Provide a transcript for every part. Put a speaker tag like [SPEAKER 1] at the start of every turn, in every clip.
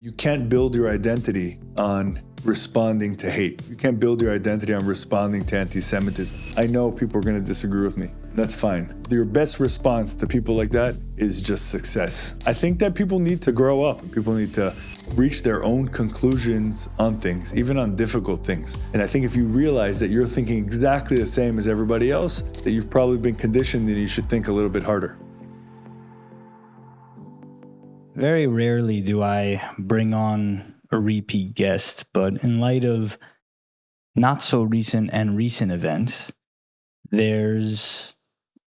[SPEAKER 1] You can't build your identity on responding to hate. You can't build your identity on responding to anti-Semitism. I know people are going to disagree with me. That's fine. Your best response to people like that is just success. I think that people need to grow up. People need to reach their own conclusions on things, even on difficult things. And I think if you realize that you're thinking exactly the same as everybody else, that you've probably been conditioned and you should think a little bit harder.
[SPEAKER 2] Very rarely do I bring on a repeat guest, but in light of not so recent and recent events, there's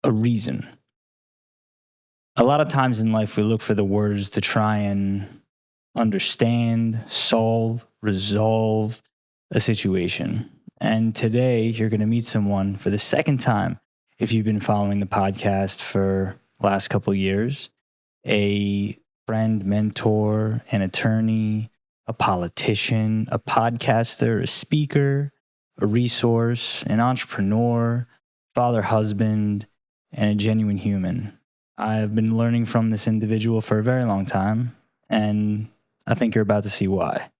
[SPEAKER 2] a reason. A lot of times in life, we look for the words to try and understand, solve, resolve a situation. And today, you're going to meet someone for the second time, if you've been following the podcast for the last couple of years, a friend, mentor, an attorney, a politician, a podcaster, a speaker, a resource, an entrepreneur, father, husband, and a genuine human. I've been learning from this individual for a very long time, and I think you're about to see why.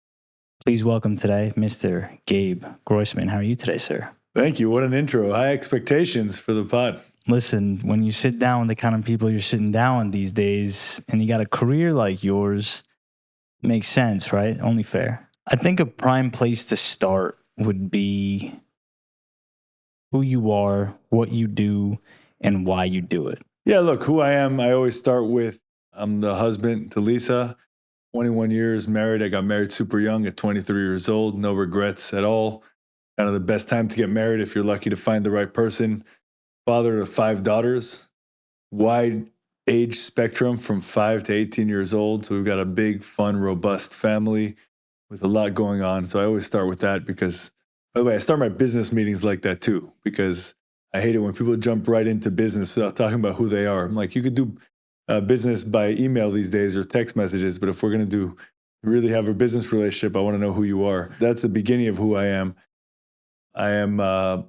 [SPEAKER 2] Please welcome today, Mr. Gabe Groisman. How are you today, sir?
[SPEAKER 1] Thank you. What an intro. High expectations for the pod.
[SPEAKER 2] Listen, when you sit down with the kind of people you're sitting down with these days, and you got a career like yours, it makes sense, right? Only fair. I think a prime place to start would be who you are, what you do, and why you do it.
[SPEAKER 1] Yeah, look, who I am, I always start with, I'm the husband to Lisa, 21 years married. I got married super young at 23 years old. No regrets at all. Kind of the best time to get married if you're lucky to find the right person. Father of 5 daughters, wide age spectrum from 5 to 18 years old. So we've got a big, fun, robust family with a lot going on. So I always start with that because, by the way, I start my business meetings like that too, because I hate it when people jump right into business without talking about who they are. I'm like, you could do business by email these days or text messages, but if we're going to really have a business relationship, I want to know who you are. That's the beginning of who I am. I am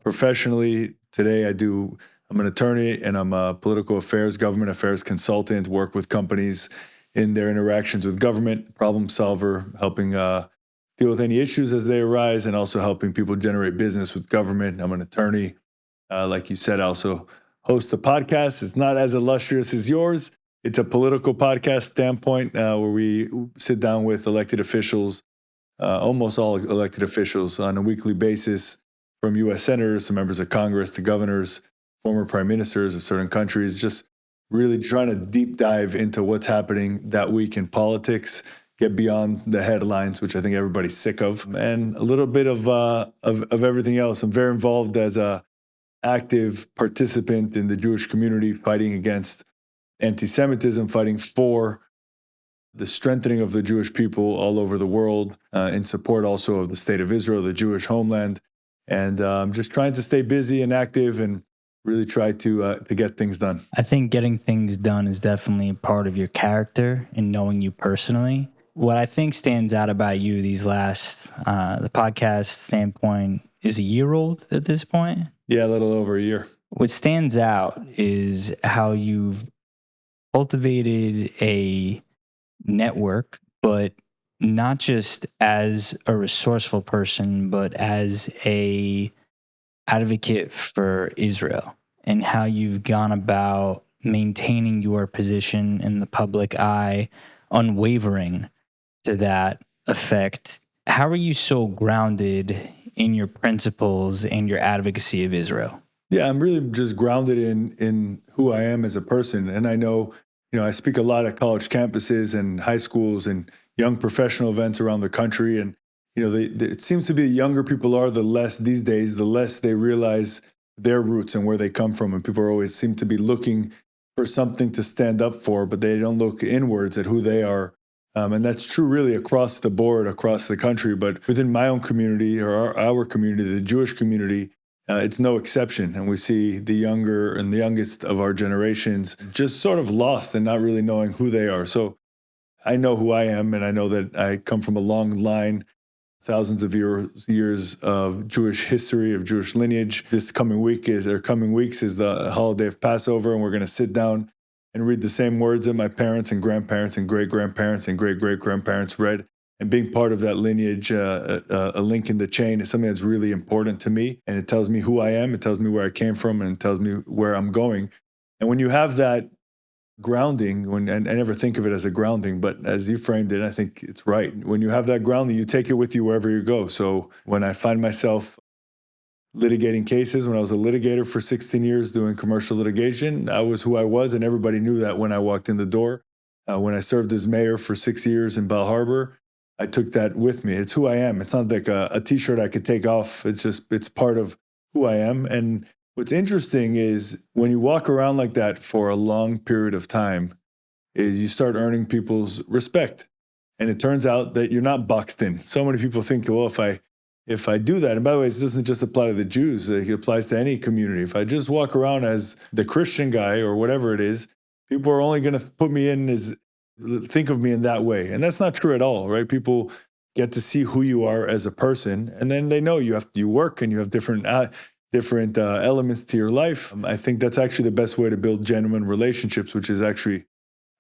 [SPEAKER 1] professionally, today I'm an attorney and I'm a political affairs, government affairs consultant, work with companies in their interactions with government, problem solver, helping deal with any issues as they arise, and also helping people generate business with government. I'm an attorney. Like you said, I also host a podcast. It's not as illustrious as yours. It's a political podcast standpoint where we sit down with elected officials, almost all elected officials on a weekly basis, from U.S. senators to members of Congress to governors, former prime ministers of certain countries, just really trying to deep dive into what's happening that week in politics, get beyond the headlines, which I think everybody's sick of, and a little bit of everything else. I'm very involved as a active participant in the Jewish community, fighting against anti-Semitism, fighting for the strengthening of the Jewish people all over the world, in support also of the state of Israel, the Jewish homeland. And just trying to stay busy and active and really try to get things done.
[SPEAKER 2] I think getting things done is definitely part of your character and knowing you personally. What I think stands out about you these last, the podcast standpoint is a year old at this point.
[SPEAKER 1] Yeah, a little over a year.
[SPEAKER 2] What stands out is how you've cultivated a network, but not just as a resourceful person, but as a advocate for Israel, and how you've gone about maintaining your position in the public eye, unwavering to that effect. How are you so grounded in your principles and your advocacy of Israel?
[SPEAKER 1] Yeah, I'm really just grounded in who I am as a person. And I know, I speak a lot at college campuses and high schools and young professional events around the country. And, it seems to be younger people are the less these days, the less they realize their roots and where they come from. And people always seem to be looking for something to stand up for, but they don't look inwards at who they are. And that's true really across the board, across the country. But within my own community or our community, the Jewish community, it's no exception. And we see the younger and the youngest of our generations just sort of lost and not really knowing who they are. So I know who I am, and I know that I come from a long line, thousands of years of Jewish history, of Jewish lineage. This coming weeks is the holiday of Passover, and we're going to sit down and read the same words that my parents and grandparents and great grandparents and great great grandparents read. And being part of that lineage, a link in the chain, is something that's really important to me. And it tells me who I am, it tells me where I came from, and it tells me where I'm going. And when you have that grounding, when and I never think of it as a grounding, but as you framed it, I think it's right. When you have that grounding, you take it with you wherever you go. So when I find myself litigating cases, when I was a litigator for 16 years doing commercial litigation, I was who I was, and everybody knew that when I walked in the door. When I served as mayor for 6 years in Bell Harbor, I took that with me. It's who I am. It's not like a t-shirt I could take off. It's part of who I am. And what's interesting is when you walk around like that for a long period of time, is you start earning people's respect. And it turns out that you're not boxed in. So many people think, well, if I do that, and by the way, this doesn't just apply to the Jews, it applies to any community. If I just walk around as the Christian guy or whatever it is, people are only going to put me in as think of me in that way. And that's not true at all, right? People get to see who you are as a person, and then they know you work and you have different elements to your life. I think that's actually the best way to build genuine relationships, which is actually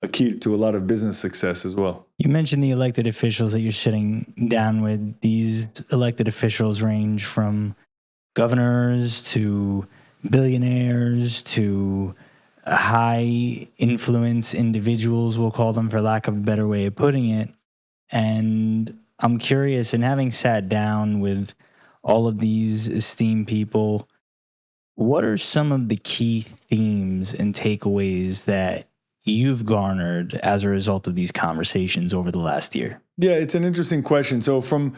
[SPEAKER 1] a key to a lot of business success as well.
[SPEAKER 2] You mentioned the elected officials that you're sitting down with. These elected officials range from governors to billionaires to high influence individuals, we'll call them for lack of a better way of putting it. And I'm curious, and having sat down with all of these esteemed people, what are some of the key themes and takeaways that you've garnered as a result of these conversations over the last year?
[SPEAKER 1] Yeah, it's an interesting question. So from,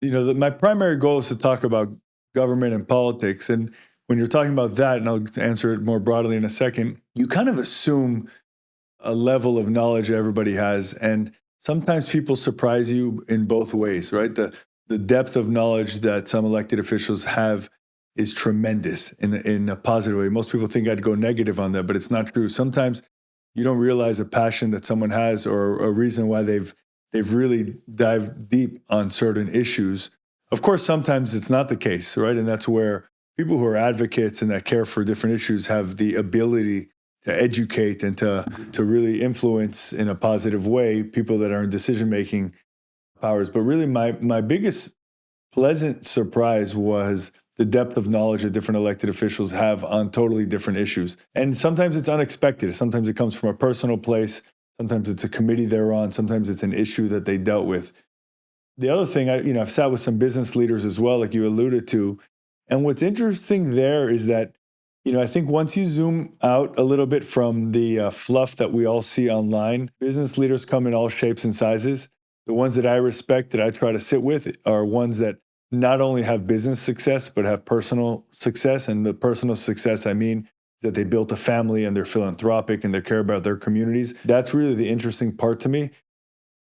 [SPEAKER 1] my primary goal is to talk about government and politics. And when you're talking about that, and I'll answer it more broadly in a second, you kind of assume a level of knowledge everybody has. And sometimes people surprise you in both ways, right? The depth of knowledge that some elected officials have is tremendous in a positive way. Most people think I'd go negative on that, but it's not true. Sometimes you don't realize a passion that someone has or a reason why they've really dived deep on certain issues. Of course, sometimes it's not the case, right? And that's where people who are advocates and that care for different issues have the ability to educate and to really influence in a positive way people that are in decision-making powers. But really my biggest pleasant surprise was the depth of knowledge that different elected officials have on totally different issues. And sometimes it's unexpected. Sometimes it comes from a personal place. Sometimes it's a committee they're on. Sometimes it's an issue that they dealt with. The other thing, I've sat with some business leaders as well, like you alluded to. And what's interesting there is that, I think once you zoom out a little bit from the fluff that we all see online, business leaders come in all shapes and sizes. The ones that I respect, that I try to sit with, are ones that not only have business success, but have personal success. And the personal success, I mean, that they built a family and they're philanthropic and they care about their communities. That's really the interesting part to me.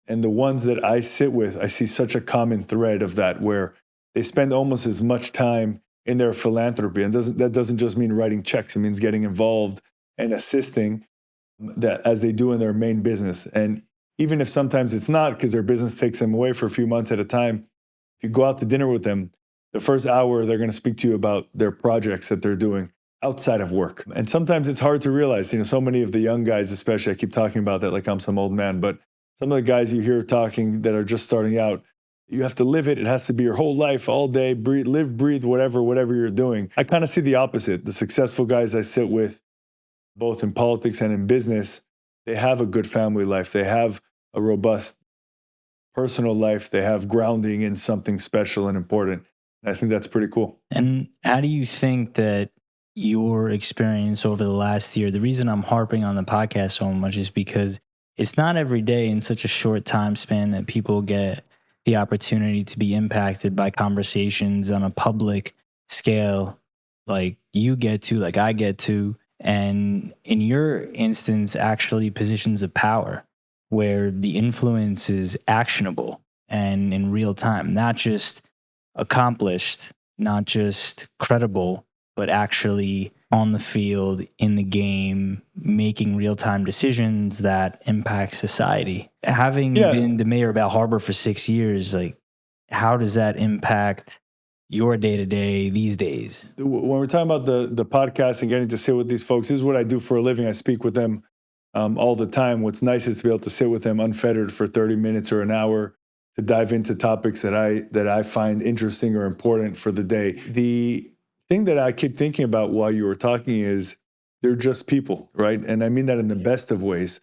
[SPEAKER 1] And the ones that I sit with, I see such a common thread of that, where they spend almost as much time in their philanthropy. And that doesn't just mean writing checks. It means getting involved and assisting that as they do in their main business. And even if sometimes it's not, because their business takes them away for a few months at a time, if you go out to dinner with them, the first hour, they're going to speak to you about their projects that they're doing outside of work. And sometimes it's hard to realize, so many of the young guys, especially, I keep talking about that like I'm some old man, but some of the guys you hear talking that are just starting out, you have to live it. It has to be your whole life, all day, breathe, whatever you're doing. I kind of see the opposite. The successful guys I sit with, both in politics and in business, they have a good family life. They have a robust personal life. They have grounding in something special and important. And I think that's pretty cool.
[SPEAKER 2] And how do you think that your experience over the last year, the reason I'm harping on the podcast so much is because it's not every day in such a short time span that people get the opportunity to be impacted by conversations on a public scale like you get to, like I get to, and in your instance, actually positions of power where the influence is actionable and in real time, not just accomplished, not just credible, but actually on the field, in the game, making real-time decisions that impact society. Having been the mayor of Bal Harbor for 6 years, like, how does that impact your day-to-day these days?
[SPEAKER 1] When we're talking about the podcast and getting to sit with these folks, this is what I do for a living. I speak with them all the time. What's nice is to be able to sit with them unfettered for 30 minutes or an hour to dive into topics that I find interesting or important for the day. The thing that I keep thinking about while you were talking is they're just people, right? And I mean that in the best of ways.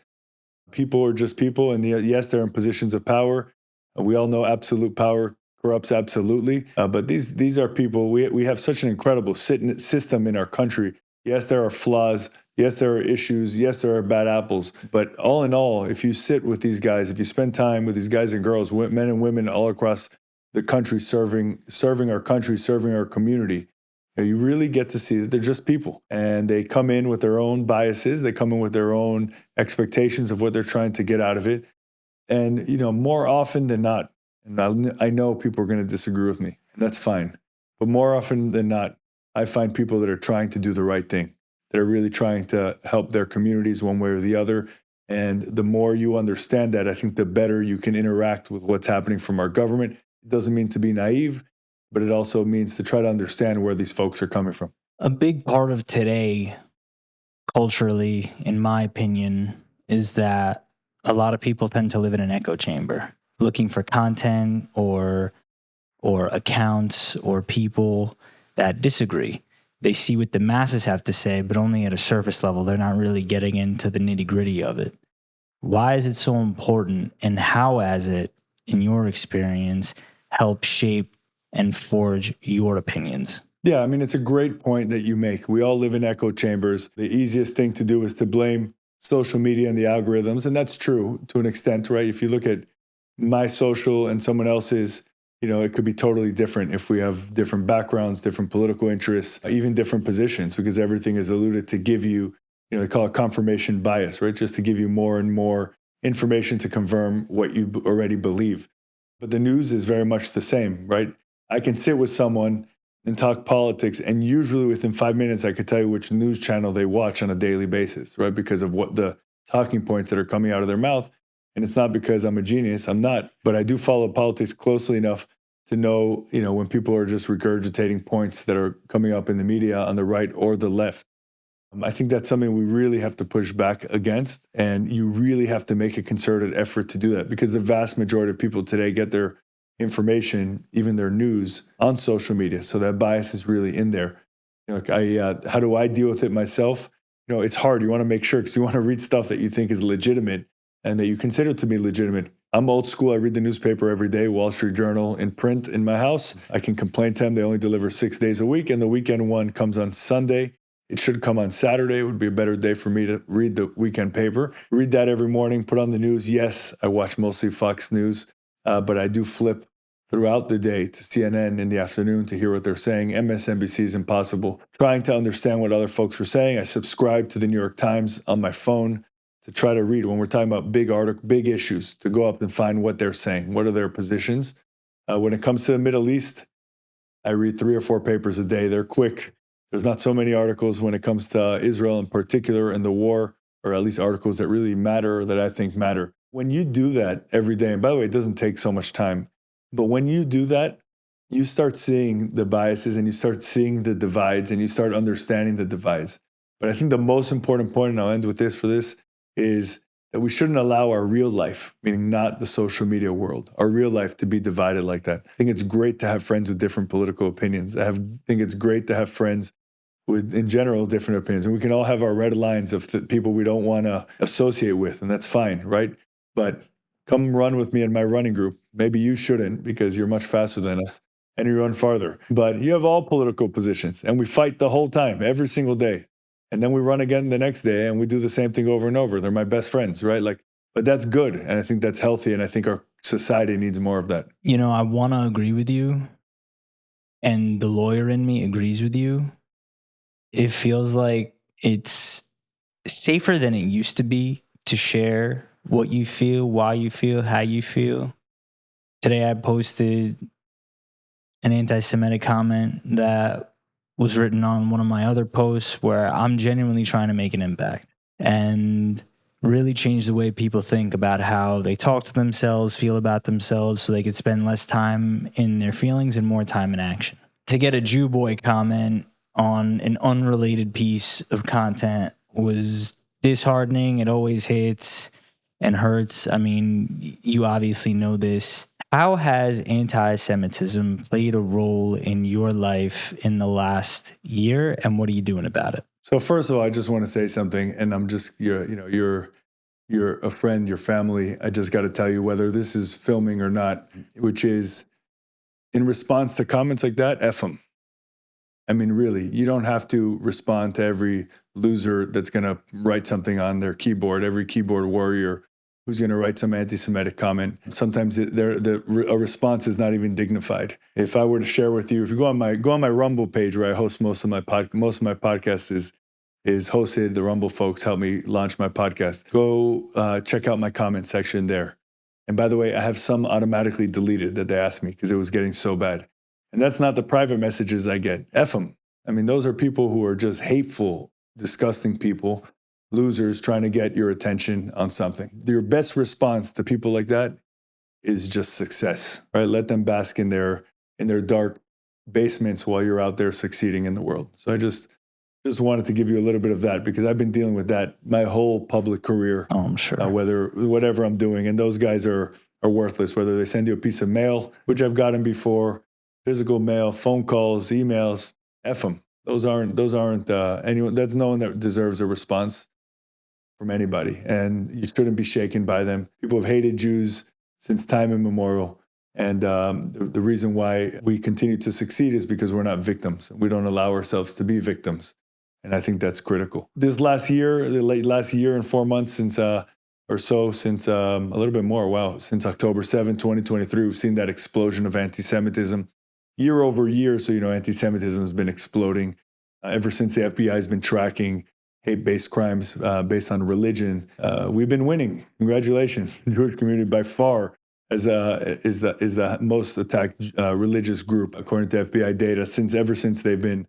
[SPEAKER 1] People are just people, and yes, they're in positions of power. We all know absolute power corrupts absolutely, but these are people. We have such an incredible system in our country. Yes, there are flaws. Yes, there are issues. Yes, there are bad apples. But all in all, if you sit with these guys, if you spend time with these guys and girls, men and women all across the country, serving our country, serving our community, you really get to see that they're just people, and they come in with their own biases. They come in with their own expectations of what they're trying to get out of it. And, more often than not, and I know people are going to disagree with me, and that's fine. But more often than not, I find people that are trying to do the right thing, that are really trying to help their communities one way or the other. And the more you understand that, I think the better you can interact with what's happening from our government. It doesn't mean to be naive, but it also means to try to understand where these folks are coming from.
[SPEAKER 2] A big part of today, culturally, in my opinion, is that a lot of people tend to live in an echo chamber, looking for content or accounts or people that disagree. They see what the masses have to say, but only at a surface level. They're not really getting into the nitty-gritty of it. Why is it so important, and how has it, in your experience, helped shape and forge your opinions?
[SPEAKER 1] Yeah, I mean, it's a great point that you make. We all live in echo chambers. The easiest thing to do is to blame social media and the algorithms. And that's true to an extent, right? If you look at my social and someone else's, it could be totally different if we have different backgrounds, different political interests, even different positions, because everything is alluded to give you, they call it confirmation bias, right? Just to give you more and more information to confirm what you already believe. But the news is very much the same, right? I can sit with someone and talk politics, and usually within 5 minutes, I could tell you which news channel they watch on a daily basis, right? Because of what the talking points that are coming out of their mouth. And it's not because I'm a genius, I'm not, but I do follow politics closely enough to know, when people are just regurgitating points that are coming up in the media on the right or the left. I think that's something we really have to push back against. And you really have to make a concerted effort to do that, because the vast majority of people today get their information, even their news, on social media. So that bias is really in there. How do I deal with it myself? It's hard. You want to make sure, because you want to read stuff that you think is legitimate and that you consider to be legitimate. I'm old school. I read the newspaper every day, Wall Street Journal in print in my house. I can complain to them. They only deliver 6 days a week, and the weekend one comes on Sunday. It should come on Saturday. It would be a better day for me to read the weekend paper. Read that every morning, put on the news. Yes, I watch mostly Fox News, but I do flip throughout the day to CNN in the afternoon to hear what they're saying. MSNBC is impossible. Trying to understand what other folks are saying. I subscribe to the New York Times on my phone to try to read when we're talking about big issues, to go up and find what they're saying. What are their positions? When it comes to the Middle East, I read 3 or 4 papers a day. They're quick. There's not so many articles when it comes to Israel in particular and the war, or at least articles that really matter or that I think matter. When you do that every day, and by the way, it doesn't take so much time, but when you do that, you start seeing the biases and you start seeing the divides and you start understanding the divides. But I think the most important point, and I'll end with this for this, is that we shouldn't allow our real life, meaning not the social media world, our real life, to be divided like that. I think it's great to have friends with different political opinions. Think it's great to have friends with, in general, different opinions. And we can all have our red lines of people we don't want to associate with, and that's fine, right? But come run with me in my running group. Maybe you shouldn't, because you're much faster than us and you run farther. But you have all political positions, and we fight the whole time, every single day. And then we run again the next day and we do the same thing over and over. They're my best friends, right? But that's good. And I think that's healthy. And I think our society needs more of that.
[SPEAKER 2] I want to agree with you. And the lawyer in me agrees with you. It feels like it's safer than it used to be to share what you feel, why you feel, how you feel. Today I posted an anti-Semitic comment that was written on one of my other posts where I'm genuinely trying to make an impact and really change the way people think about how they talk to themselves, feel about themselves, so they could spend less time in their feelings and more time in action. To get a Jew boy comment on an unrelated piece of content was disheartening. It always hits and hurts. I mean, you obviously know this. How has anti Semitism played a role in your life in the last year, and what are you doing about it?
[SPEAKER 1] So first of all, I just want to say something, and I'm just you're a friend, your family. I just got to tell you whether this is filming or not, which is in response to comments like that, F them. I mean, really, you don't have to respond to every loser that's going to write something on their keyboard, every keyboard warrior who's going to write some anti-Semitic comment. Sometimes a response is not even dignified. If I were to share with you, if you go on my Rumble page where I host most of my podcast is hosted. The Rumble folks help me launch my podcast. Go check out my comment section there. And by the way, I have some automatically deleted that they asked me because it was getting so bad. And that's not the private messages I get. F them. I mean, those are people who are just hateful, disgusting people, losers trying to get your attention on something. Your best response to people like that is just success, right? Let them bask in their dark basements while you're out there succeeding in the world. So I just wanted to give you a little bit of that because I've been dealing with that my whole public career.
[SPEAKER 2] Oh, I'm sure.
[SPEAKER 1] Whatever I'm doing, and those guys are worthless. Whether they send you a piece of mail, which I've gotten before, physical mail, phone calls, emails, F them. Those aren't anyone. That's no one that deserves a response from anybody, and you shouldn't be shaken by them. People have hated Jews since time immemorial. And the reason why we continue to succeed is because we're not victims. We don't allow ourselves to be victims. And I think that's critical. This last year, the last year and 4 months since a little bit more, wow, since October 7, 2023, we've seen that explosion of anti-Semitism year over year. So, anti-Semitism has been exploding ever since the FBI has been tracking hate-based crimes based on religion. We've been winning. Congratulations. The Jewish community by far is the most attacked religious group, according to FBI data, ever since they've been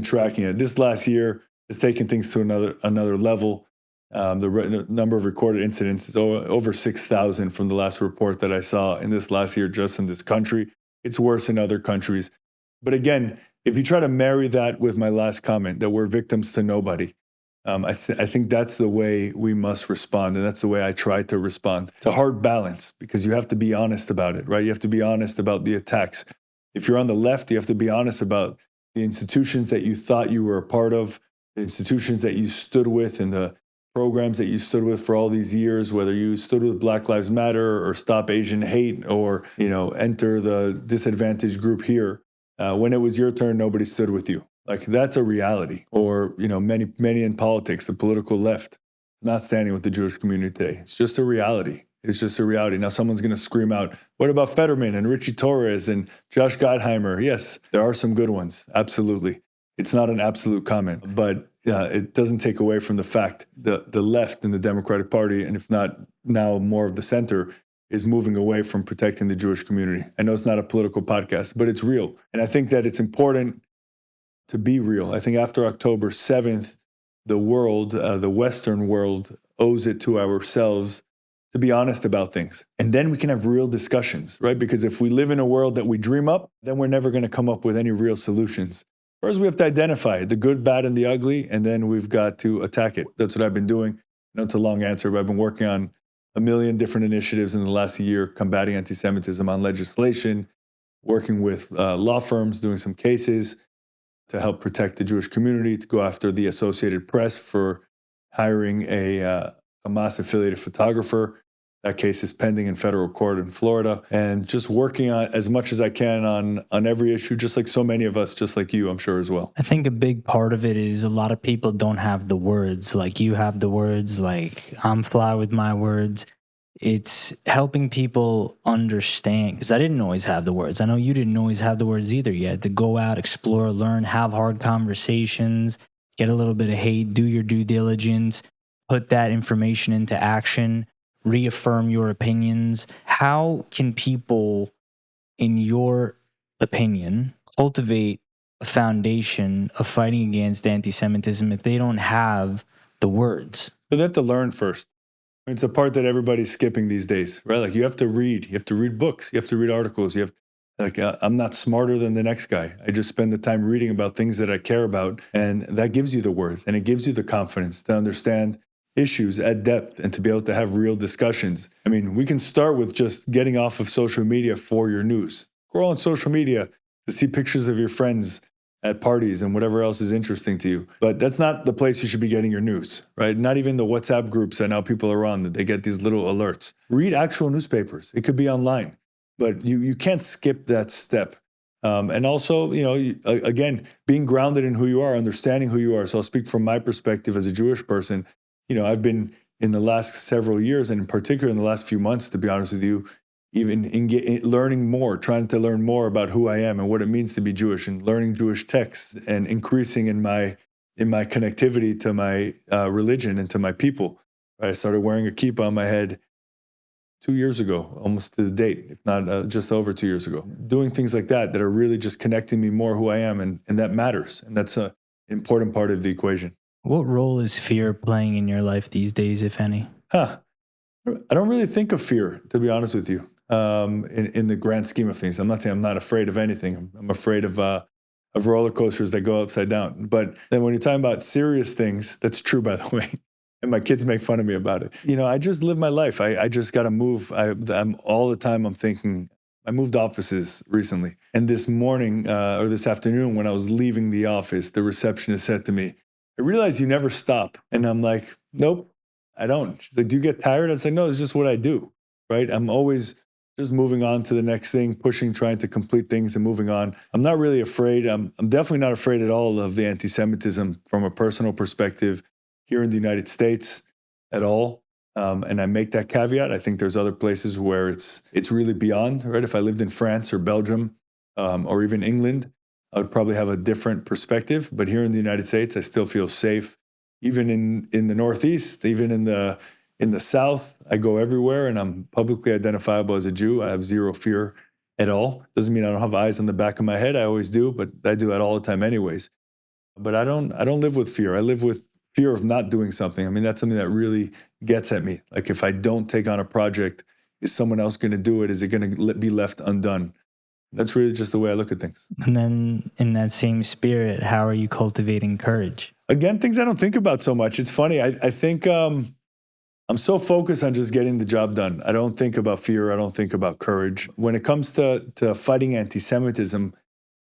[SPEAKER 1] tracking it. This last year has taken things to another level. The number of recorded incidents is over 6,000 from the last report that I saw in this last year just in this country. It's worse in other countries. But again, if you try to marry that with my last comment, that we're victims to nobody, I think that's the way we must respond. And that's the way I try to respond. It's a hard balance because you have to be honest about it, right? You have to be honest about the attacks. If you're on the left, you have to be honest about the institutions that you thought you were a part of, the institutions that you stood with, and the programs that you stood with for all these years, whether you stood with Black Lives Matter or Stop Asian Hate or, enter the disadvantaged group here. When it was your turn, nobody stood with you. Like, that's a reality. Or, many in politics, the political left, is not standing with the Jewish community today. It's just a reality. It's just a reality. Now, someone's going to scream out, what about Fetterman and Richie Torres and Josh Gottheimer? Yes, there are some good ones. Absolutely. It's not an absolute comment, but it doesn't take away from the fact that the left in the Democratic Party, and if not now more of the center, is moving away from protecting the Jewish community. I know it's not a political podcast, but it's real. And I think that it's important to be real. I think after October 7th, the world, the Western world, owes it to ourselves to be honest about things. And then we can have real discussions, right? Because if we live in a world that we dream up, then we're never going to come up with any real solutions. First, we have to identify the good, bad, and the ugly, and then we've got to attack it. That's what I've been doing. I know it's a long answer, but I've been working on a million different initiatives in the last year combating anti-Semitism on legislation, working with law firms, doing some cases to help protect the Jewish community, to go after the Associated Press for hiring a Hamas-affiliated photographer. That case is pending in federal court in Florida, and just working on as much as I can on every issue, just like so many of us, just like you, I'm sure as well.
[SPEAKER 2] I think a big part of it is a lot of people don't have the words. Like, you have the words, like I'm fly with my words. It's helping people understand, because I didn't always have the words. I know you didn't always have the words either. You had to go out, explore, learn, have hard conversations, get a little bit of hate, do your due diligence, put that information into action, reaffirm your opinions. How can people, in your opinion, cultivate a foundation of fighting against anti-Semitism if they don't have the words?
[SPEAKER 1] So they have to learn first. It's a part that everybody's skipping these days, right? Like, you have to read books, you have to read articles, I'm not smarter than the next guy. I just spend the time reading about things that I care about, and that gives you the words, and it gives you the confidence to understand issues at depth and to be able to have real discussions. I mean, we can start with just getting off of social media for your news. Go on social media to see pictures of your friends at parties and whatever else is interesting to you. But that's not the place you should be getting your news, right? Not even the WhatsApp groups that now people are on, that they get these little alerts. Read actual newspapers. It could be online, but you can't skip that step. And also, again, being grounded in who you are, understanding who you are. So I'll speak from my perspective as a Jewish person. I've been in the last several years, and in particular in the last few months, to be honest with you, even in learning more, trying to learn more about who I am and what it means to be Jewish, and learning Jewish texts, and increasing in my connectivity to my religion and to my people. Right? I started wearing a kippah on my head 2 years ago, almost to the date, if not just over 2 years ago. Doing things like that are really just connecting me more who I am, and that matters, and that's an important part of the equation.
[SPEAKER 2] What role is fear playing in your life these days, if any?
[SPEAKER 1] I don't really think of fear, to be honest with you, in the grand scheme of things. I'm not saying I'm not afraid of anything. I'm afraid of roller coasters that go upside down. But then when you're talking about serious things, that's true, by the way. And my kids make fun of me about it. I just live my life. I just got to move. I'm all the time. I'm thinking. I moved offices recently, and this morning or this afternoon, when I was leaving the office, the receptionist said to me, "I realize you never stop." And I'm like, "Nope, I don't." She's like, "Do you get tired?" I was like, "No, it's just what I do." Right? I'm always just moving on to the next thing, pushing, trying to complete things and moving on. I'm not really afraid. I'm definitely not afraid at all of the anti-Semitism from a personal perspective here in the United States at all. And I make that caveat. I think there's other places where it's really beyond, right? If I lived in France or Belgium or even England, I would probably have a different perspective. But here in the United States, I still feel safe. Even in the Northeast, even in the South, I go everywhere, and I'm publicly identifiable as a Jew. I have zero fear at all. Doesn't mean I don't have eyes on the back of my head. I always do, but I do that all the time anyways. But I don't live with fear. I live with fear of not doing something. I mean, that's something that really gets at me. Like, if I don't take on a project, is someone else going to do it? Is it going to be left undone? That's really just the way I look at things.
[SPEAKER 2] And then in that same spirit, how are you cultivating courage?
[SPEAKER 1] Again, things I don't think about so much. It's funny. I think I'm so focused on just getting the job done. I don't think about fear. I don't think about courage. When it comes to fighting anti-Semitism,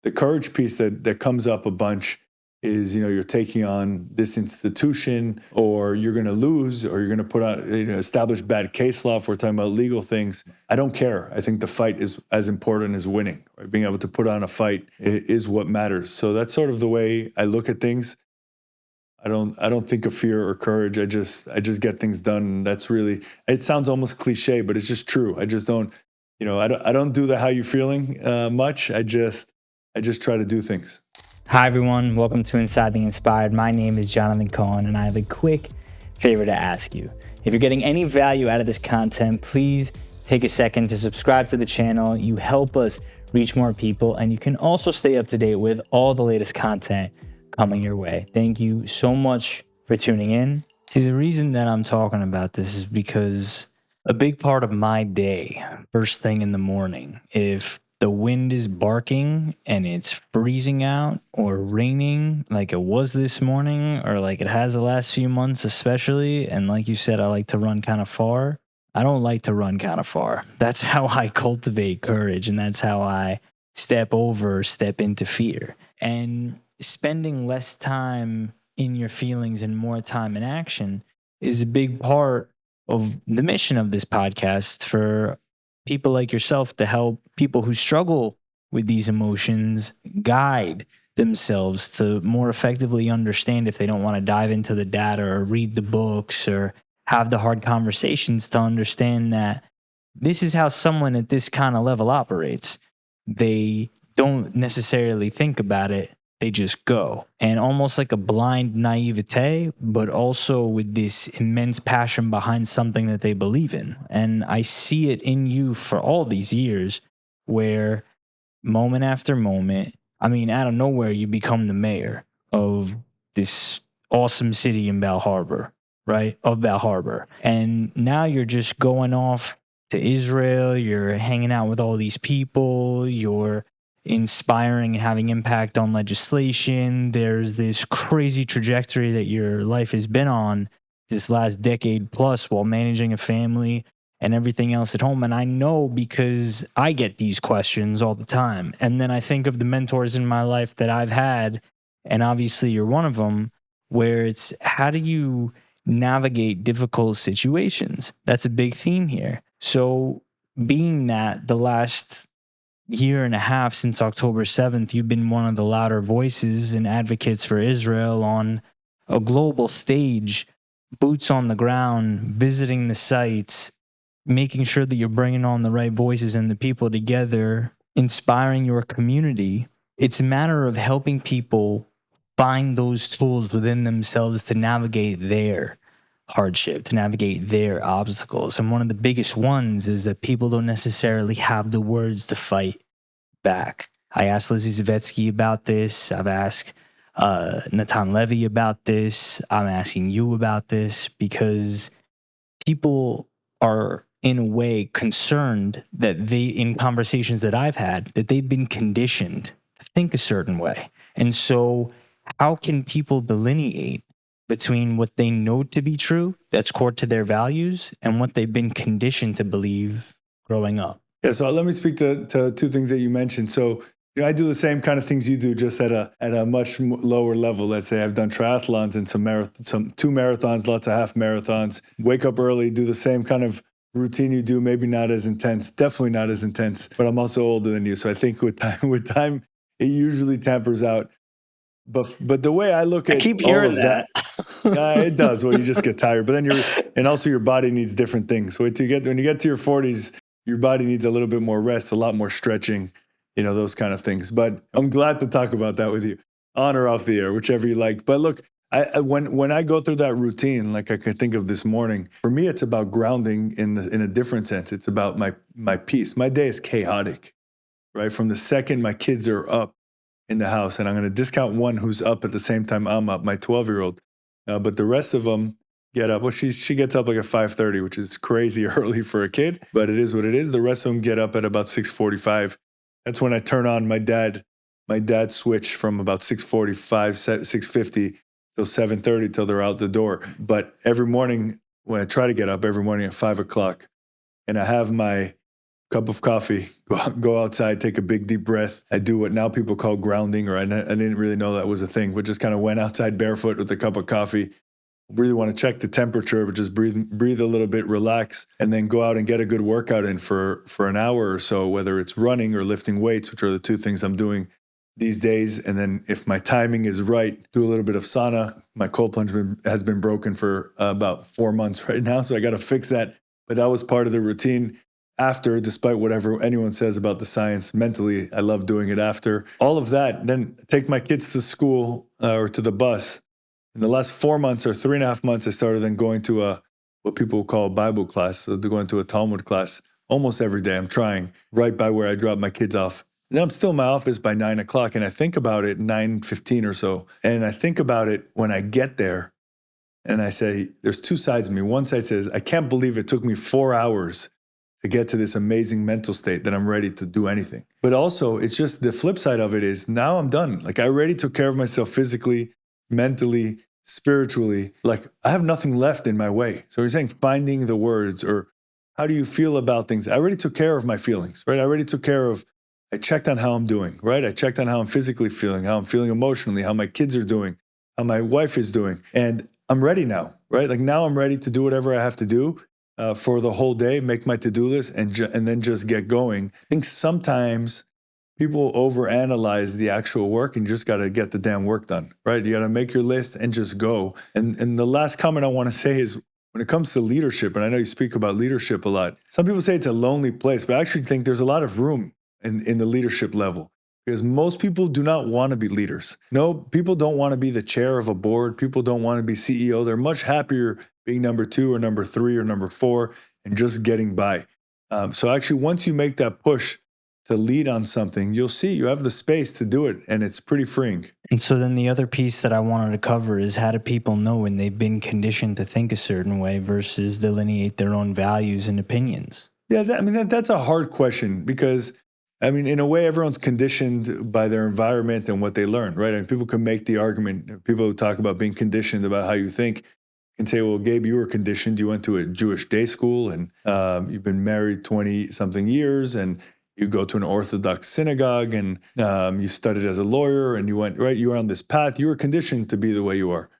[SPEAKER 1] the courage piece that comes up a bunch is, you're taking on this institution, or you're going to lose, or you're going to put on, establish bad case law if we're talking about legal things. I don't care. I think the fight is as important as winning. Right? Being able to put on a fight is what matters. So that's sort of the way I look at things. I don't think of fear or courage. I just get things done. And that's really, it sounds almost cliche, but it's just true. I just don't, I don't do the how you feeling much. I just try to do things.
[SPEAKER 2] Hi, everyone. Welcome to Inside the Inspired. My name is Jonathan Cohen, and I have a quick favor to ask you. If you're getting any value out of this content, please take a second to subscribe to the channel. You help us reach more people, and you can also stay up to date with all the latest content coming your way. Thank you so much for tuning in. See, the reason that I'm talking about this is because a big part of my day, first thing in the morning, if the wind is barking and it's freezing out or raining like it was this morning, or like it has the last few months especially, and like you said, I like to run kind of far. I don't like to run kind of far. That's how I cultivate courage, and that's how I step into fear. And spending less time in your feelings and more time in action is a big part of the mission of this podcast, for people like yourself to help people who struggle with these emotions guide themselves to more effectively understand, if they don't want to dive into the data or read the books or have the hard conversations, to understand that this is how someone at this kind of level operates. They don't necessarily think about it. They just go. And almost like a blind naivete, but also with this immense passion behind something that they believe in. And I see it in you for all these years, where moment after moment, I mean, out of nowhere, you become the mayor of this awesome city in Bal Harbor, right? Of Bal Harbor. And now you're just going off to Israel. You're hanging out with all these people. You're inspiring and having impact on legislation. There's this crazy trajectory that your life has been on this last decade plus while managing a family and everything else at home. And I know because I get these questions all the time. And then I think of the mentors in my life that I've had, and obviously you're one of them, where it's how do you navigate difficult situations? That's a big theme here. So, being that the last year and a half since October 7th, you've been one of the louder voices and advocates for Israel on a global stage, boots on the ground, visiting the sites, making sure that you're bringing on the right voices and the people together, inspiring your community. It's a matter of helping people find those tools within themselves to navigate their hardship, to navigate their obstacles. And one of the biggest ones is that people don't necessarily have the words to fight back. I asked Lizzie Zavetsky about this. I've asked Natan Levy about this. I'm asking you about this because people are in a way concerned that they, in conversations that I've had, that they've been conditioned to think a certain way. And so how can people delineate between what they know to be true, that's core to their values, and what they've been conditioned to believe growing up?
[SPEAKER 1] Yeah, so let me speak to two things that you mentioned. So, I do the same kind of things you do, just at a much lower level. Let's say I've done triathlons and some 2 marathons, lots of half marathons. Wake up early, do the same kind of routine you do. Maybe not as intense, definitely not as intense. But I'm also older than you, so I think with time, it usually tampers out. But the way I look
[SPEAKER 2] I
[SPEAKER 1] at
[SPEAKER 2] keep
[SPEAKER 1] all
[SPEAKER 2] hearing
[SPEAKER 1] of that,
[SPEAKER 2] that.
[SPEAKER 1] it does. Well, you just get tired, but then and also your body needs different things. So when you get to your 40s, your body needs a little bit more rest, a lot more stretching, those kind of things. But I'm glad to talk about that with you, on or off the air, whichever you like. But look, when I go through that routine, like I could think of this morning, for me, it's about grounding in a different sense. It's about my peace. My day is chaotic, right? From the second my kids are up in the house, and I'm going to discount one who's up at the same time I'm up, my 12-year-old. But the rest of them get up. Well, she gets up like at 5:30, which is crazy early for a kid, but it is what it is. The rest of them get up at about 6:45. That's when I turn on my dad. My dad switch from about 6:45, 6:50 till 7:30 till they're out the door. But every morning when I try to get up every morning at 5 o'clock, and I have my cup of coffee, go outside, take a big deep breath. I do what now people call grounding, or I didn't really know that was a thing, but just kind of went outside barefoot with a cup of coffee. Really want to check the temperature, but just breathe a little bit, relax, and then go out and get a good workout in for an hour or so, whether it's running or lifting weights, which are the two things I'm doing these days. And then if my timing is right, do a little bit of sauna. My cold plunge has been broken for about 4 months right now, so I got to fix that. But that was part of the routine. After, despite whatever anyone says about the science, mentally, I love doing it after. All of that, then take my kids to school or to the bus. In the last 4 months or 3.5 months, I started then going to what people call a Bible class. So they're going to a Talmud class almost every day. I'm trying, right by where I drop my kids off. Then I'm still in my office by 9 o'clock, and I think about it 9:15 or so. And I think about it when I get there, and I say, there's two sides of me. One side says, I can't believe it took me 4 hours to get to this amazing mental state that I'm ready to do anything. But also, it's just the flip side of it is now I'm done. Like I already took care of myself physically, mentally, spiritually. Like I have nothing left in my way. So you're saying finding the words, or how do you feel about things? I already took care of my feelings, right? I checked on how I'm doing, right? I checked on how I'm physically feeling, how I'm feeling emotionally, how my kids are doing, how my wife is doing. And I'm ready now, right? Like now I'm ready to do whatever I have to do for the whole day, make my to-do list, and then just get going. I think sometimes people overanalyze the actual work, and you just got to get the damn work done, right? You got to make your list and just go. And the last comment I want to say is when it comes to leadership, and I know you speak about leadership a lot, some people say it's a lonely place, but I actually think there's a lot of room in the leadership level. Because most people do not want to be leaders. No, people don't want to be the chair of a board. People don't want to be CEO. They're much happier being number 2 or number 3 or number 4 and just getting by. So actually, once you make that push to lead on something, you'll see you have the space to do it, and it's pretty freeing.
[SPEAKER 2] And so then the other piece that I wanted to cover is how do people know when they've been conditioned to think a certain way versus delineate their own values and opinions?
[SPEAKER 1] Yeah, that's a hard question because, in a way, everyone's conditioned by their environment and what they learn, right? And people can make the argument, people who talk about being conditioned about how you think can say, well, Gabe, you were conditioned. You went to a Jewish day school and you've been married 20 something years and you go to an Orthodox synagogue and you studied as a lawyer and you were on this path. You were conditioned to be the way you are.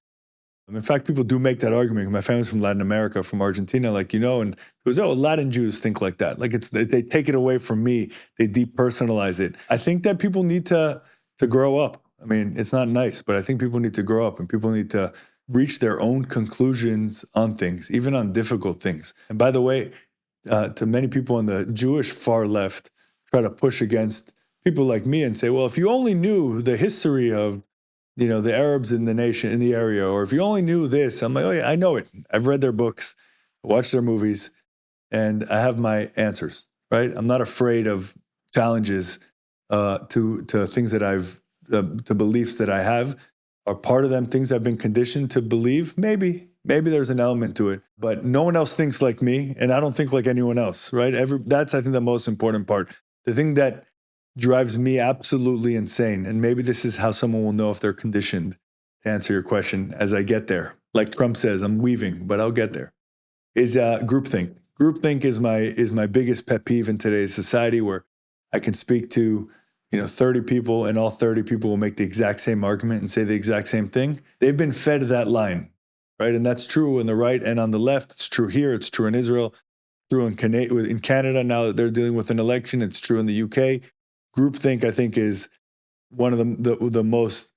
[SPEAKER 1] In fact, people do make that argument. My family's from Latin America, from Argentina, and it was, Latin Jews think like that. Like they take it away from me. They depersonalize it. I think that people need to grow up. I mean, it's not nice, but I think people need to grow up and people need to reach their own conclusions on things, even on difficult things. And by the way, to many people on the Jewish far left, try to push against people like me and say, well, if you only knew the history of the Arabs in the area, or if you only knew this, I'm like, oh yeah, I know it. I've read their books, watched their movies, and I have my answers, right? I'm not afraid of challenges to things that to beliefs that I have. Are part of them things I've been conditioned to believe? Maybe there's an element to it, but no one else thinks like me, and I don't think like anyone else, right? That's, I think, the most important part. The thing that drives me absolutely insane, and maybe this is how someone will know if they're conditioned, to answer your question as I get there. Like Trump says, I'm weaving, but I'll get there. Is groupthink. Groupthink is my biggest pet peeve in today's society, where I can speak to 30 people and all 30 people will make the exact same argument and say the exact same thing. They've been fed that line, right? And that's true on the right and on the left. It's true here. It's true in Israel. True in Canada now that they're dealing with an election. It's true in the UK. Groupthink, I think, is one of the most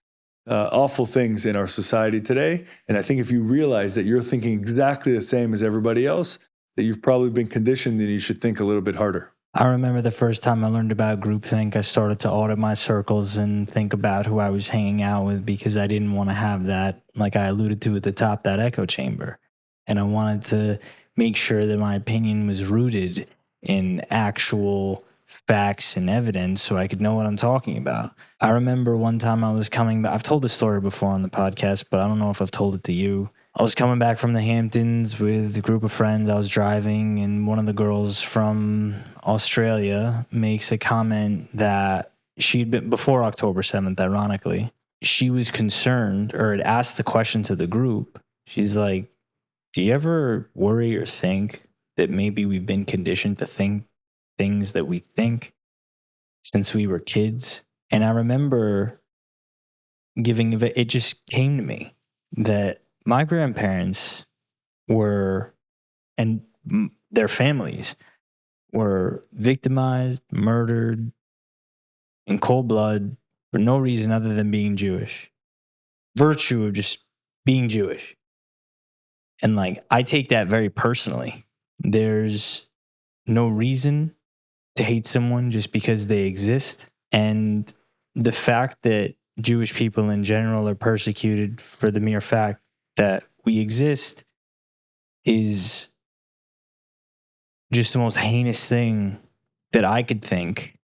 [SPEAKER 1] awful things in our society today. And I think if you realize that you're thinking exactly the same as everybody else, that you've probably been conditioned and you should think a little bit harder.
[SPEAKER 2] I remember the first time I learned about groupthink, I started to audit my circles and think about who I was hanging out with, because I didn't want to have that, like I alluded to at the top, that echo chamber. And I wanted to make sure that my opinion was rooted in actual facts and evidence so I could know what I'm talking about. I remember one time I was coming back. I've told this story before on the podcast, but I don't know if I've told it to you. I was coming back from the Hamptons with a group of friends. I was driving, and one of the girls from Australia makes a comment that she'd been, before October 7th, ironically, she was concerned, or had asked the question to the group. She's like, do you ever worry or think that maybe we've been conditioned to think things that we think since we were kids? And I remember it just came to me that my grandparents were, and their families were victimized, murdered in cold blood for no reason other than being Jewish. Virtue of just being Jewish. And like, I take that very personally. There's no reason to hate someone just because they exist. And the fact that Jewish people in general are persecuted for the mere fact that we exist is just the most heinous thing that I could think,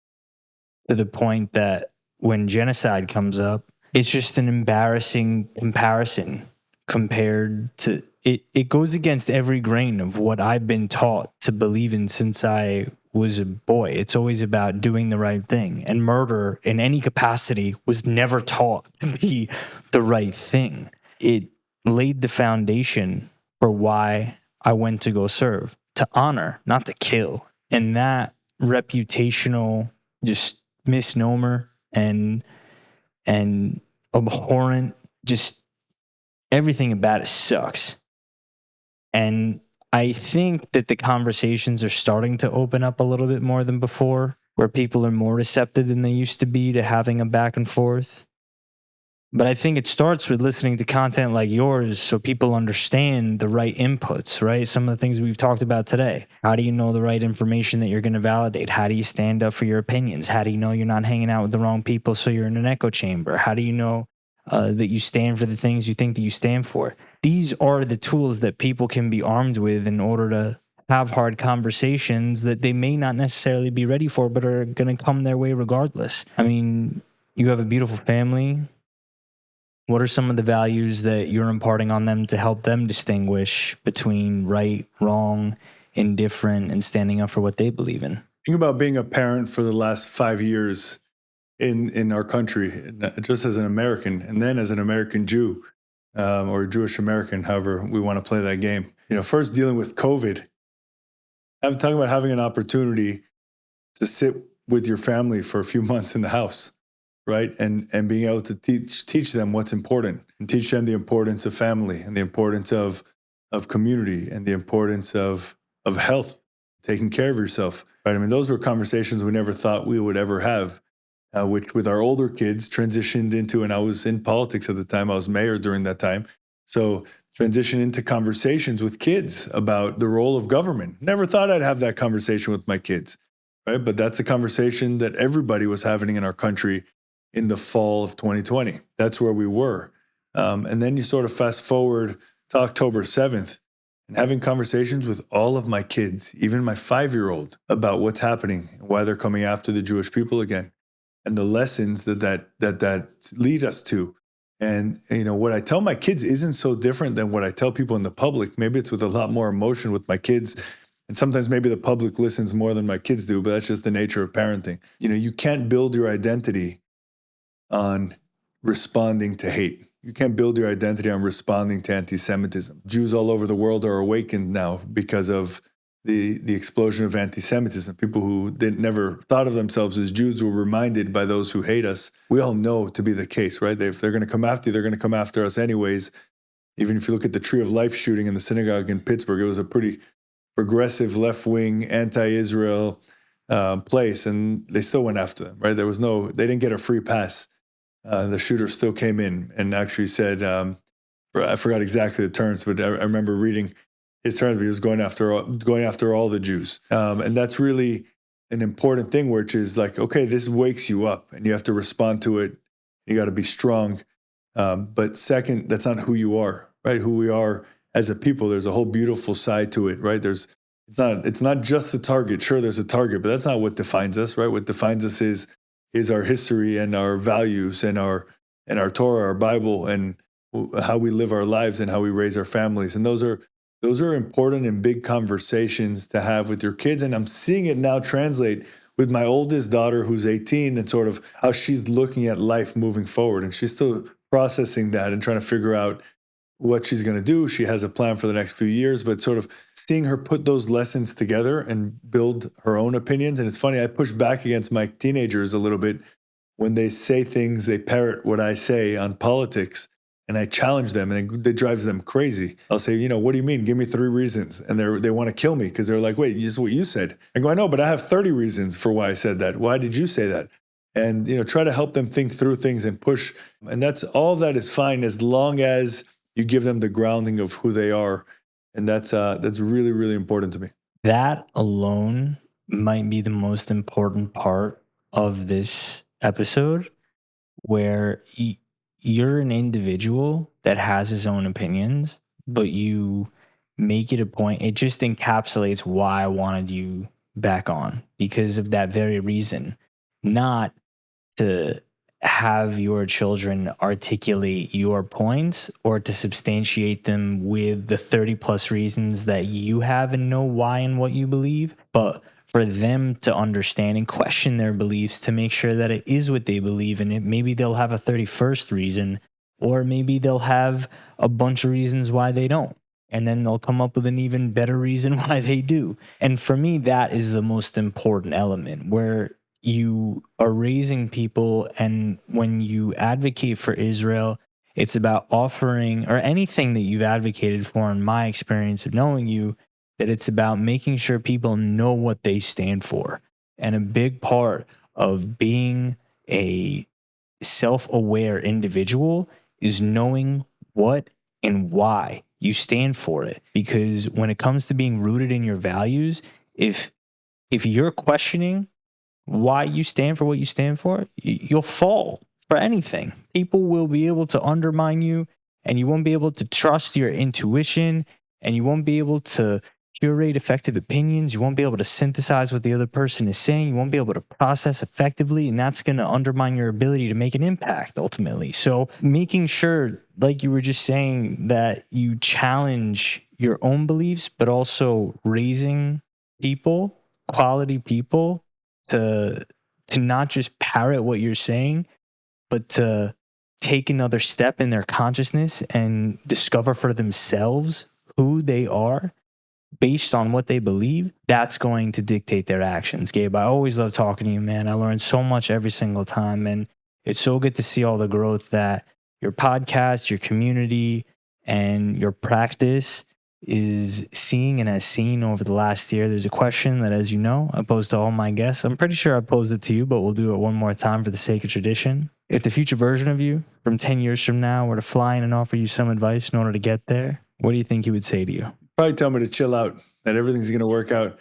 [SPEAKER 2] to the point that when genocide comes up, it's just an embarrassing comparison compared to it. It goes against every grain of what I've been taught to believe in since I was a boy. It's always about doing the right thing, and murder in any capacity was never taught to be the right thing. It laid the foundation for why I went to go serve, to honor, not to kill. And that reputational just misnomer and abhorrent, just everything about it sucks. And I think that the conversations are starting to open up a little bit more than before, where people are more receptive than they used to be to having a back and forth. But I think it starts with listening to content like yours so people understand the right inputs, right? Some of the things we've talked about today. How do you know the right information that you're going to validate? How do you stand up for your opinions? How do you know you're not hanging out with the wrong people so you're in an echo chamber? How do you know that you stand for the things you think that you stand for? These are the tools that people can be armed with in order to have hard conversations that they may not necessarily be ready for, but are going to come their way regardless. I mean, you have a beautiful family. What are some of the values that you're imparting on them to help them distinguish between right, wrong, indifferent, and standing up for what they believe in?
[SPEAKER 1] Think about being a parent for the last 5 years in our country, just as an American, and then as an American Jew. or Jewish American, however we want to play that game. First dealing with COVID, I'm talking about having an opportunity to sit with your family for a few months in the house, right? And being able to teach them what's important and teach them the importance of family and the importance of community and the importance of health, taking care of yourself, right? I mean, those were conversations we never thought we would ever have, which with our older kids transitioned into, and I was in politics at the time, I was mayor during that time. So transition into conversations with kids about the role of government. Never thought I'd have that conversation with my kids, right? But that's the conversation that everybody was having in our country in the fall of 2020. That's where we were. And then you sort of fast forward to October 7th and having conversations with all of my kids, even my 5-year-old, about what's happening, why they're coming after the Jewish people again, and the lessons that lead us to. And what I tell my kids isn't so different than what I tell people in the public. Maybe it's with a lot more emotion with my kids. And sometimes maybe the public listens more than my kids do, but that's just the nature of parenting. You can't build your identity on responding to hate. You can't build your identity on responding to anti-Semitism. Jews all over the world are awakened now because of the explosion of anti-Semitism. People who never thought of themselves as Jews were reminded by those who hate us. We all know to be the case, right? If they're going to come after you, they're going to come after us anyways. Even if you look at the Tree of Life shooting in the synagogue in Pittsburgh, it was a pretty progressive, left-wing, anti-Israel place, and they still went after them, right? They didn't get a free pass. The shooter still came in and actually said, I forgot exactly the terms, but I remember reading his terms. But he was going after all the Jews, and that's really an important thing, which is like, okay, this wakes you up, and you have to respond to it. You got to be strong. But second, that's not who you are, right? Who we are as a people. There's a whole beautiful side to it, right? It's not just the target. Sure, there's a target, but that's not what defines us, right? What defines us is our history and our values and our Torah, our Bible, and how we live our lives and how we raise our families. And those are important and big conversations to have with your kids. And I'm seeing it now translate with my oldest daughter, who's 18, and sort of how she's looking at life moving forward. And she's still processing that and trying to figure out what she's going to do. She has a plan for the next few years, but sort of seeing her put those lessons together and build her own opinions. And it's funny, I push back against my teenagers a little bit when they say things, they parrot what I say on politics, and I challenge them, and it drives them crazy. I'll say, what do you mean? Give me 3 reasons. And they want to kill me because they're like, wait, this is what you said. I go, I know, but I have 30 reasons for why I said that. Why did you say that? And, try to help them think through things and push. And that's all that is fine as long as you give them the grounding of who they are. And that's really, really important to me.
[SPEAKER 2] That alone might be the most important part of this episode, where you're an individual that has his own opinions, but you make it a point. It just encapsulates why I wanted you back on, because of that very reason, not to have your children articulate your points or to substantiate them with the 30 plus reasons that you have and know why and what you believe, but for them to understand and question their beliefs to make sure that it is what they believe. And maybe they'll have a 31st reason, or maybe they'll have a bunch of reasons why they don't. And then they'll come up with an even better reason why they do. And for me, that is the most important element, where you are raising people. And when you advocate for Israel, it's about offering, or anything that you've advocated for, in my experience of knowing you, that it's about making sure people know what they stand for. And a big part of being a self-aware individual is knowing what and why you stand for it. Because when it comes to being rooted in your values, if you're questioning why you stand for what you stand for, you'll fall for anything. People will be able to undermine you, and you won't be able to trust your intuition, and you won't be able to curate effective opinions. You won't be able to synthesize what the other person is saying. You won't be able to process effectively, and that's going to undermine your ability to make an impact ultimately. So making sure, like you were just saying, that you challenge your own beliefs, but also raising people, quality people, to not just parrot what you're saying, but to take another step in their consciousness and discover for themselves who they are based on what they believe, that's going to dictate their actions. Gabe, I always love talking to you, man. I learn so much every single time, and it's so good to see all the growth that your podcast, your community, and your practice is seeing and has seen over the last year. There's a question that, as you know, I pose to all my guests. I'm pretty sure I posed it to you, but we'll do it one more time for the sake of tradition. If the future version of you from 10 years from now were to fly in and offer you some advice in order to get there, what do you think he would say to you?
[SPEAKER 1] Probably tell me to chill out, that everything's going to work out.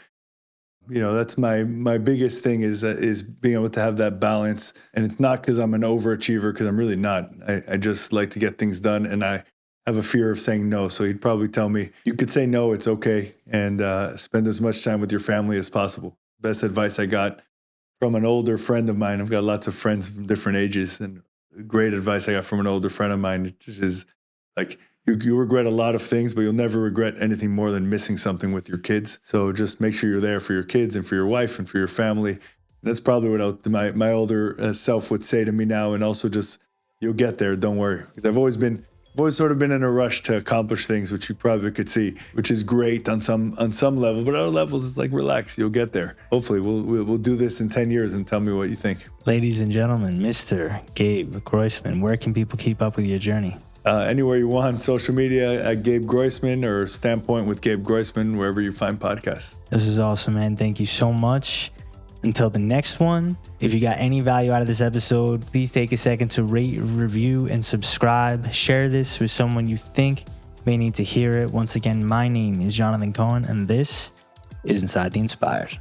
[SPEAKER 1] That's my biggest thing is being able to have that balance. And it's not because I'm an overachiever, because I'm really not. I just like to get things done, and I have a fear of saying no. So he'd probably tell me, you could say no, it's okay, and spend as much time with your family as possible. Best advice I got from an older friend of mine. I've got lots of friends from different ages, and great advice I got from an older friend of mine, which is like, you regret a lot of things, but you'll never regret anything more than missing something with your kids. So just make sure you're there for your kids and for your wife and for your family. And that's probably what my older self would say to me now. And also just, you'll get there, don't worry. Because I've always sort of been in a rush to accomplish things, which you probably could see, which is great on some level, but other levels it's like, relax, you'll get there. Hopefully we'll do this in 10 years and tell me what you think.
[SPEAKER 2] Ladies and gentlemen, Mr. Gabe Groisman, where can people keep up with your journey?
[SPEAKER 1] Anywhere you want, social media at Gabe Groisman, or Standpoint with Gabe Groisman, wherever you find podcasts.
[SPEAKER 2] This is awesome, man. Thank you so much. Until the next one, if you got any value out of this episode, please take a second to rate, review, and subscribe. Share this with someone you think may need to hear it. Once again, my name is Jonathan Cohen, and this is Inside the Inspired.